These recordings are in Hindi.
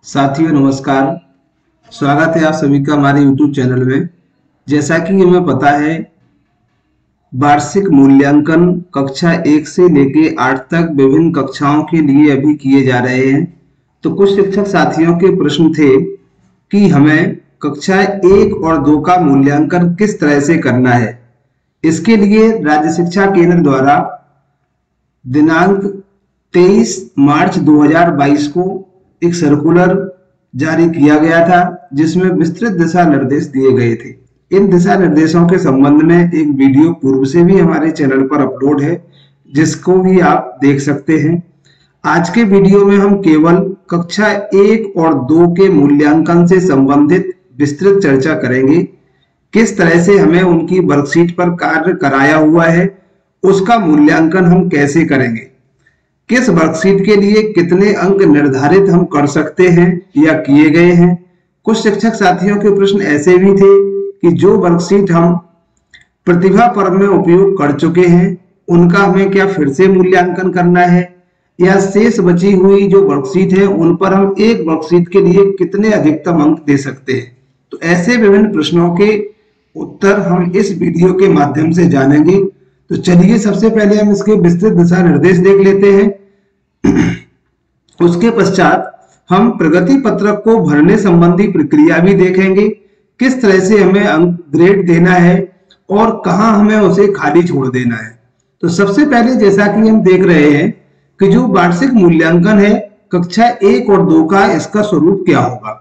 साथियों नमस्कार। स्वागत है आप सभी का हमारे YouTube चैनल में। जैसा कि हमें पता है, वार्षिक मूल्यांकन कक्षा 1 से लेके 8 तक विभिन्न कक्षाओं के लिए अभी किए जा रहे हैं। तो कुछ शिक्षक साथियों के प्रश्न थे कि हमें कक्षा 1 और 2 का मूल्यांकन किस तरह से करना है। इसके लिए राज्य शिक्षा केंद्र द्वारा दिनांक 23 मार्च 2022 को एक सर्कुलर जारी किया गया था, जिसमें विस्तृत दिशा निर्देश दिए गए थे। इन दिशा निर्देशों के संबंध में एक वीडियो पूर्व से भी हमारे चैनल पर अपलोड है, जिसको भी आप देख सकते हैं। आज के वीडियो में हम केवल कक्षा 1 और 2 के मूल्यांकन से संबंधित विस्तृत चर्चा करेंगे। किस तरह से हमें उनकी वर्कशीट पर कार्य कराया हुआ है, उसका मूल्यांकन हम कैसे करेंगे, किस वर्कशीट के लिए कितने अंक निर्धारित हम कर सकते हैं या किए गए हैं। कुछ शिक्षक साथियों के प्रश्न ऐसे भी थे कि जो वर्कशीट हम प्रतिभा पर्व में उपयोग कर चुके हैं, उनका हमें क्या फिर से मूल्यांकन करना है, या शेष बची हुई जो वर्कशीट है उन पर हम एक वर्कशीट के लिए कितने अधिकतम अंक दे सकते हैं। तो ऐसे विभिन्न प्रश्नों के उत्तर हम इस वीडियो के माध्यम से जानेंगे। तो चलिए सबसे पहले हम इसके विस्तृत दिशा निर्देश देख लेते हैं। उसके पश्चात हम प्रगति पत्रक को भरने संबंधी प्रक्रिया भी देखेंगे, किस तरह से हमें अंक ग्रेड देना है और कहां हमें उसे खाली छोड़ देना है। तो सबसे पहले जैसा कि हम देख रहे हैं कि जो वार्षिक मूल्यांकन है कक्षा 1 और 2 का, इसका स्वरूप क्या होगा।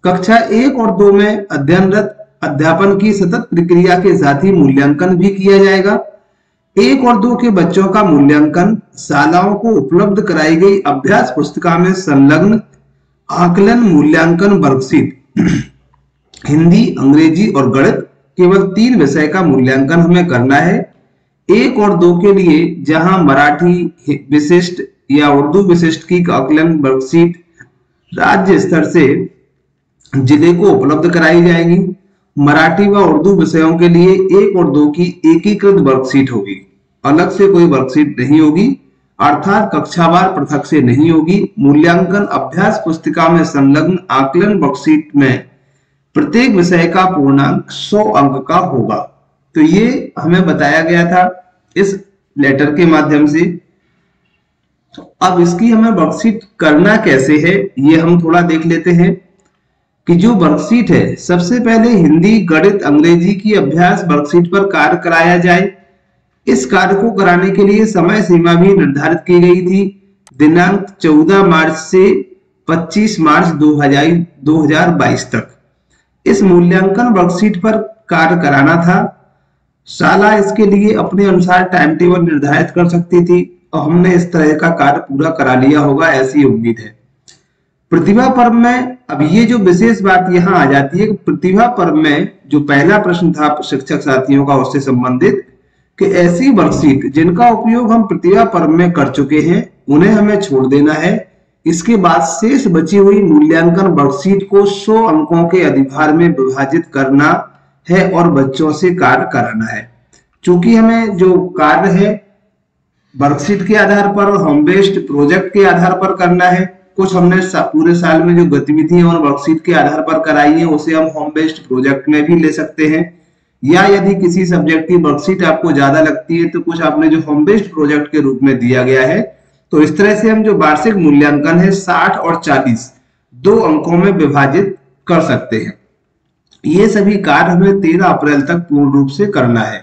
कक्षा 1 और 2 में अध्ययनरत अध्यापन की सतत प्रक्रिया के साथ ही मूल्यांकन भी किया जाएगा। 1 और 2 के बच्चों का मूल्यांकन शालाओं को उपलब्ध कराई गई अभ्यास पुस्तिका में संलग्न आकलन मूल्यांकन वर्कशीट हिंदी, अंग्रेजी और गणित, केवल 3 विषय का मूल्यांकन हमें करना है। 1 और 2 के लिए जहां मराठी विशिष्ट या उर्दू विशिष्ट की आकलन वर्कशीट राज्य स्तर से जिले को उपलब्ध कराई जाएगी। मराठी व उर्दू विषयों के लिए 1 और 2 की एकीकृत वर्कशीट होगी, अलग से कोई वर्कशीट नहीं होगी, अर्थात कक्षावार पृथक से नहीं होगी। मूल्यांकन अभ्यास पुस्तिका में संलग्न आकलन वर्कशीट में प्रत्येक विषय का पूर्णांक 100 अंक का होगा। तो ये हमें बताया गया था इस लेटर के माध्यम से। तो अब इसकी हमें वर्कशीट करना कैसे है, ये हम थोड़ा देख लेते हैं कि जो वर्कशीट है, सबसे पहले हिंदी, गणित, अंग्रेजी की अभ्यास वर्कशीट पर कार्य कराया जाए। इस कार्य को कराने के लिए समय सीमा भी निर्धारित की गई थी, दिनांक 14 मार्च से 25 मार्च 2022 तक इस मूल्यांकन वर्कशीट पर कार्य कराना था। शाला इसके लिए अपने अनुसार टाइम टेबल निर्धारित कर सकती थी और हमने इस तरह का कार्य पूरा करा लिया होगा, ऐसी उम्मीद है। प्रतिभा पर्व में अब ये जो विशेष बात यहाँ आ जाती है कि प्रतिभा पर्व में जो पहला प्रश्न था शिक्षक साथियों का उससे संबंधित, कि ऐसी वर्कशीट जिनका उपयोग हम प्रतिभा पर्व में कर चुके हैं उन्हें हमें छोड़ देना है। इसके बाद शेष बची हुई मूल्यांकन वर्कशीट को 100 अंकों के अधिभार में विभाजित करना है और बच्चों से कार्य कराना है। चूंकि हमें जो कार्य है वर्कशीट के आधार पर और होम बेस्ड प्रोजेक्ट के आधार पर करना है, कुछ हमने पूरे साल में जो गतिविधियां और वर्कशीट के आधार पर कराई है उसे हम होम बेस्ड प्रोजेक्ट में भी ले सकते हैं, या यदि किसी सब्जेक्ट की वर्कशीट आपको ज्यादा लगती है तो कुछ आपने जो होम बेस्ड प्रोजेक्ट के रूप में दिया गया है। तो इस तरह से हम जो वार्षिक मूल्यांकन है 60 और 40 2 अंकों में विभाजित कर सकते हैं। ये सभी कार्य हमें 13 अप्रैल तक पूर्ण रूप से करना है।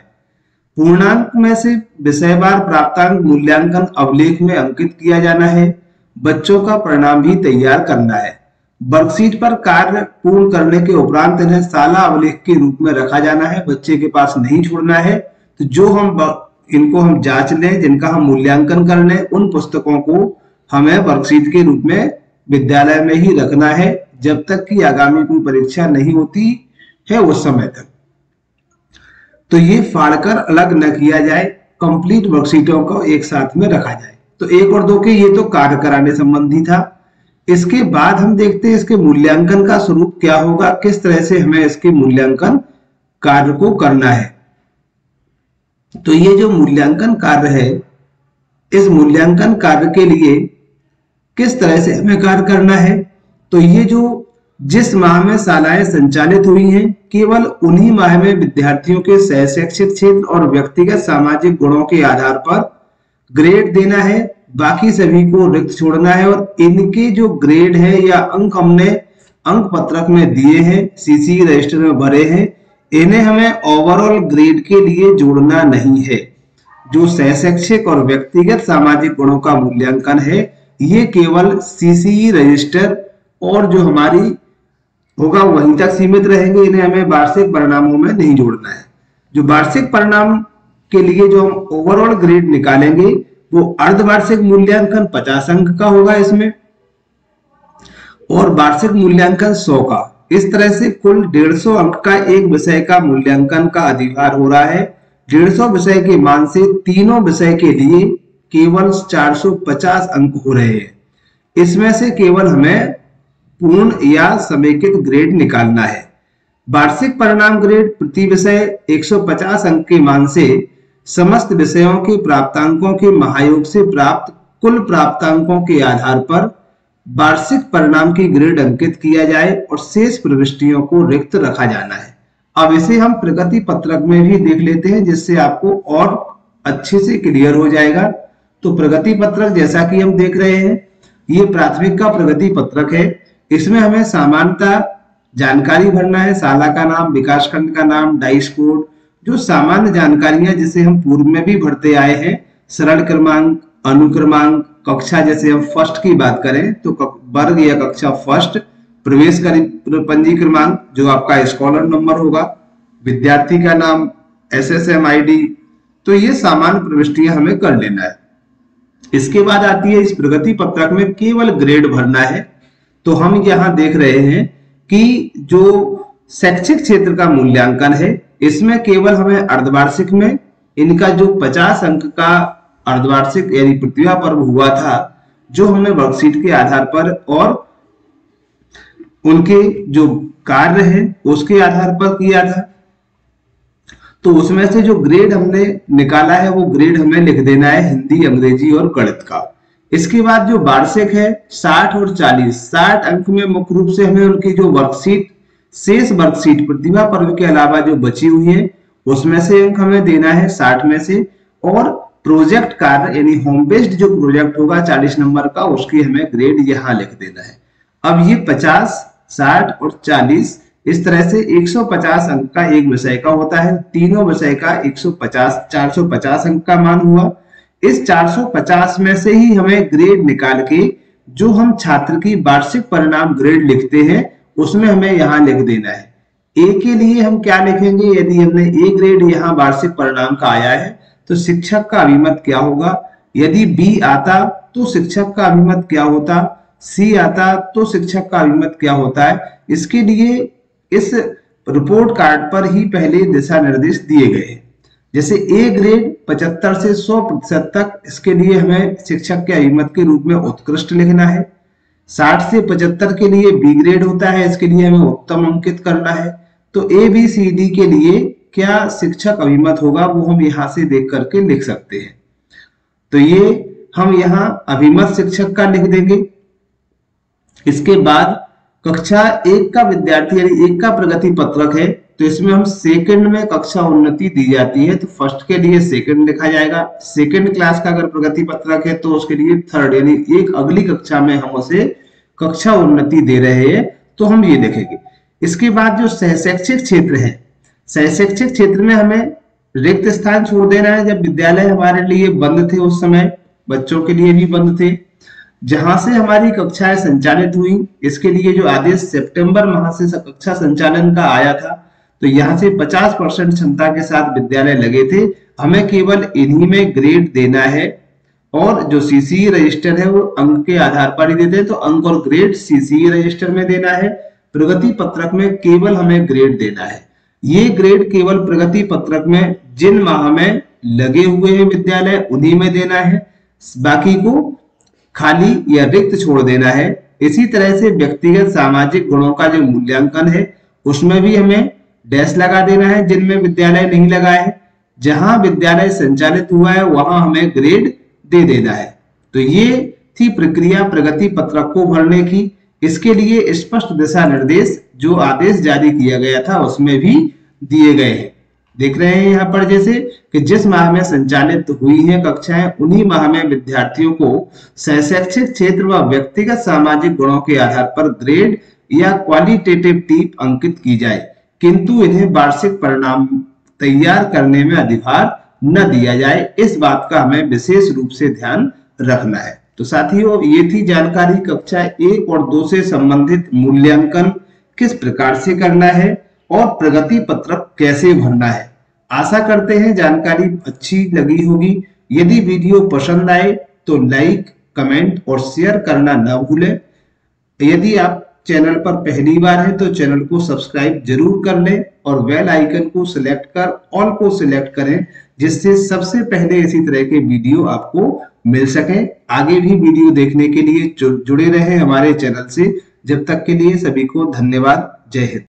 पूर्णांक में से विषयवार प्राप्तांक मूल्यांकन अवलेख में अंकित किया जाना है। बच्चों का परिणाम भी तैयार करना है। वर्कशीट पर कार्य पूर्ण करने के उपरांत इन्हें शाला अवलेख के रूप में रखा जाना है, बच्चे के पास नहीं छोड़ना है। तो जो इनको हम जांच लें, जिनका हम मूल्यांकन कर लें, उन पुस्तकों को हमें वर्कशीट के रूप में विद्यालय में ही रखना है जब तक कि आगामी कोई परीक्षा नहीं होती है उस समय तक। तो ये फाड़कर अलग न किया जाए, कंप्लीट वर्कशीटों को एक साथ में रखा जाए। तो 1 और 2 के ये तो कार्य कराने संबंधी था। इसके बाद हम देखते हैं इसके मूल्यांकन का स्वरूप क्या होगा, किस तरह से हमें इसके मूल्यांकन कार्य को करना है। तो ये जो मूल्यांकन कार्य है, इस मूल्यांकन कार्य के लिए किस तरह से हमें कार्य करना है, तो ये जो जिस माह में शालाएं संचालित हुई हैं, केवल उन्हीं माह में विद्यार्थियों के सह शैक्षिक क्षेत्र और व्यक्तिगत सामाजिक गुणों के आधार पर ग्रेड देना है, बाकी सभी को रिक्त छोड़ना है। और इनके जो ग्रेड है या अंक हमने अंक पत्रक में दिए हैं, सीसी रजिस्टर में भरे हैं, इन्हें हमें ओवरऑल ग्रेड के लिए जोड़ना नहीं है। जो सह शैक्षिक और व्यक्तिगत सामाजिक गुणों का मूल्यांकन है, ये केवल सीसी रजिस्टर और जो हमारी होगा वहीं तक सीमित रहेंगे, इन्हें हमें वार्षिक परिणामों में नहीं जोड़ना है। जो वार्षिक परिणाम के लिए जो हम ओवरऑल ग्रेड निकालेंगे वो अर्धवार्षिक मूल्यांकन 50 अंक का होगा इसमें, और वार्षिक मूल्यांकन 100 का। इस तरह से कुल 150 अंक का एक विषय का मूल्यांकन का अधिभार हो रहा है। 150 विषय के मान से तीनों विषय के लिए केवल 450 अंक हो रहे हैं। इसमें से केवल हमें पूर्ण या समेकित ग्रेड निकालना है। वार्षिक परिणाम ग्रेड प्रति विषय 150 अंक के मान से समस्त विषयों के प्राप्तांकों के महायोग से प्राप्त कुल प्राप्तांकों के आधार पर वार्षिक परिणाम की ग्रेड अंकित किया जाए और शेष प्रविष्टियों को रिक्त रखा जाना है। अब इसे हम प्रगति पत्रक में भी देख लेते हैं, जिससे आपको और अच्छे से क्लियर हो जाएगा। तो प्रगति पत्रक जैसा कि हम देख रहे हैं, ये प्राथमिक का प्रगति पत्रक है। इसमें हमें सामान्यतः जानकारी भरना है, शाला का नाम, विकासखंड का नाम, डाइस कोड, जो सामान्य जानकारियां जिसे हम पूर्व में भी भरते आए हैं, सरल क्रमांक, अनुक्रमांक, कक्षा, जैसे हम फर्स्ट की बात करें तो वर्ग या कक्षा फर्स्ट, प्रवेश पंजी क्रमांक जो आपका स्कॉलर नंबर होगा, विद्यार्थी का नाम, SSM ID, तो ये सामान्य प्रविष्टियां हमें कर लेना है। इसके बाद आती है इस प्रगति पत्रक में केवल ग्रेड भरना है। तो हम यहाँ देख रहे हैं कि जो शैक्षिक क्षेत्र का मूल्यांकन है, इसमें केवल हमें अर्धवार्षिक में इनका जो 50 अंक का अर्धवार्षिक यानी प्रतिभा पर्व हुआ था, जो हमने वर्कशीट के आधार पर और उनके जो कार्य है उसके आधार पर किया था, तो उसमें से जो ग्रेड हमने निकाला है वो ग्रेड हमें लिख देना है हिंदी, अंग्रेजी और गणित का। इसके बाद जो वार्षिक है 60 और 40, 60 अंक में मुख्य रूप से हमें उनकी जो वर्कशीट, शेष वर्कशीट प्रतिभा पर्व के अलावा जो बची हुई है उसमें से अंक हमें देना है 60 में से, और प्रोजेक्ट कार्य यानी होम बेस्ड जो प्रोजेक्ट होगा 40 नंबर का, उसकी हमें ग्रेड यहाँ लिख देना है। अब ये 50, 60 और 40 इस तरह से 150 अंक का एक विषय का होता है। तीनों विषय का 150 450 अंक का मान हुआ। इस 450 में से ही हमें ग्रेड निकाल के जो हम छात्र की वार्षिक परिणाम ग्रेड लिखते हैं उसमें हमें यहाँ लिख देना है। ए के लिए हम क्या लिखेंगे, यदि हमने ए ग्रेड यहाँ वार्षिक परिणाम का आया है तो शिक्षक का अभिमत क्या होगा, यदि बी आता तो शिक्षक का अभिमत क्या होता, सी आता तो शिक्षक का अभिमत क्या होता है। इसके लिए इस रिपोर्ट कार्ड पर ही पहले दिशा निर्देश दिए गए हैं। जैसे ए ग्रेड 75 से 100% तक, इसके लिए हमें शिक्षक के अभिमत के रूप में उत्कृष्ट लिखना है। 60 से 75 के लिए बी ग्रेड होता है, इसके लिए हमें उत्तम अंकित करना है। तो ABCD के लिए क्या शिक्षक अभिमत होगा वो हम यहाँ से देख करके लिख सकते हैं। तो ये हम यहाँ अभिमत शिक्षक का लिख देंगे। इसके बाद कक्षा 1 का विद्यार्थी यानी 1 का प्रगति पत्रक है, तो इसमें हम सेकंड में कक्षा उन्नति दी जाती है, तो फर्स्ट के लिए सेकंड लिखा जाएगा। सेकंड क्लास का अगर प्रगति पत्रक है तो उसके लिए थर्ड यानी एक अगली कक्षा में हम उसे कक्षा उन्नति दे रहे हैं तो हम ये लिखेंगे। इसके बाद जो सहशैक्षिक क्षेत्र है, सहशैक्षिक क्षेत्र में हमें रिक्त स्थान छोड़ देना है। जब विद्यालय हमारे लिए बंद थे उस समय बच्चों के लिए भी बंद थे, जहां से हमारी कक्षाएं संचालित हुई, इसके लिए जो आदेश सितंबर माह से कक्षा संचालन का आया था, तो यहाँ से 50% क्षमता के साथ विद्यालय लगे थे। हमें केवल इन्हीं में ग्रेड देना है और जो सीसीई रजिस्टर है वो अंक के आधार पर ही देते हैं, तो अंक और ग्रेड सीसीई रजिस्टर में देना है। प्रगति पत्रक में केवल हमें ग्रेड देना है। ये ग्रेड केवल प्रगति पत्रक में जिन माह में लगे हुए हैं विद्यालय उन्हीं में देना है, बाकी को खाली या रिक्त छोड़ देना है। इसी तरह से व्यक्तिगत सामाजिक गुणों का जो मूल्यांकन है उसमें भी हमें डैश लगा देना है जिनमें विद्यालय नहीं लगा है। जहां विद्यालय संचालित हुआ है वहां हमें ग्रेड दे देना है। तो ये थी प्रक्रिया प्रगति पत्रक को भरने की। इसके लिए स्पष्ट दिशा निर्देश जो आदेश जारी किया गया था उसमें भी दिए गए हैं। देख रहे हैं यहाँ पर जैसे कि जिस माह में संचालित हुई हैं कक्षाएं उन्हीं माह में विद्यार्थियों को शैक्षिक क्षेत्र व व्यक्तिगत सामाजिक गुणों के आधार पर ग्रेड या क्वालिटेटिव टिप अंकित की जाए, किंतु इन्हें वार्षिक परिणाम तैयार करने में अधिभार न दिया जाए। इस बात का हमें विशेष रूप से ध्यान रखना है। तो साथियों, ये थी जानकारी कक्षा 1 और 2 से संबंधित मूल्यांकन किस प्रकार से करना है और प्रगति पत्रक कैसे भरना है। आशा करते हैं जानकारी अच्छी लगी होगी। यदि वीडियो पसंद आए तो लाइक, कमेंट और शेयर करना न भूलें। यदि आप चैनल पर पहली बार हैं तो चैनल को सब्सक्राइब जरूर कर लें और बेल आइकन को सिलेक्ट कर ऑल को सिलेक्ट करें, जिससे सबसे पहले इसी तरह के वीडियो आपको मिल सकें। आगे भी वीडियो देखने के लिए जुड़े रहें हमारे चैनल से। जब तक के लिए सभी को धन्यवाद। जय हिंद।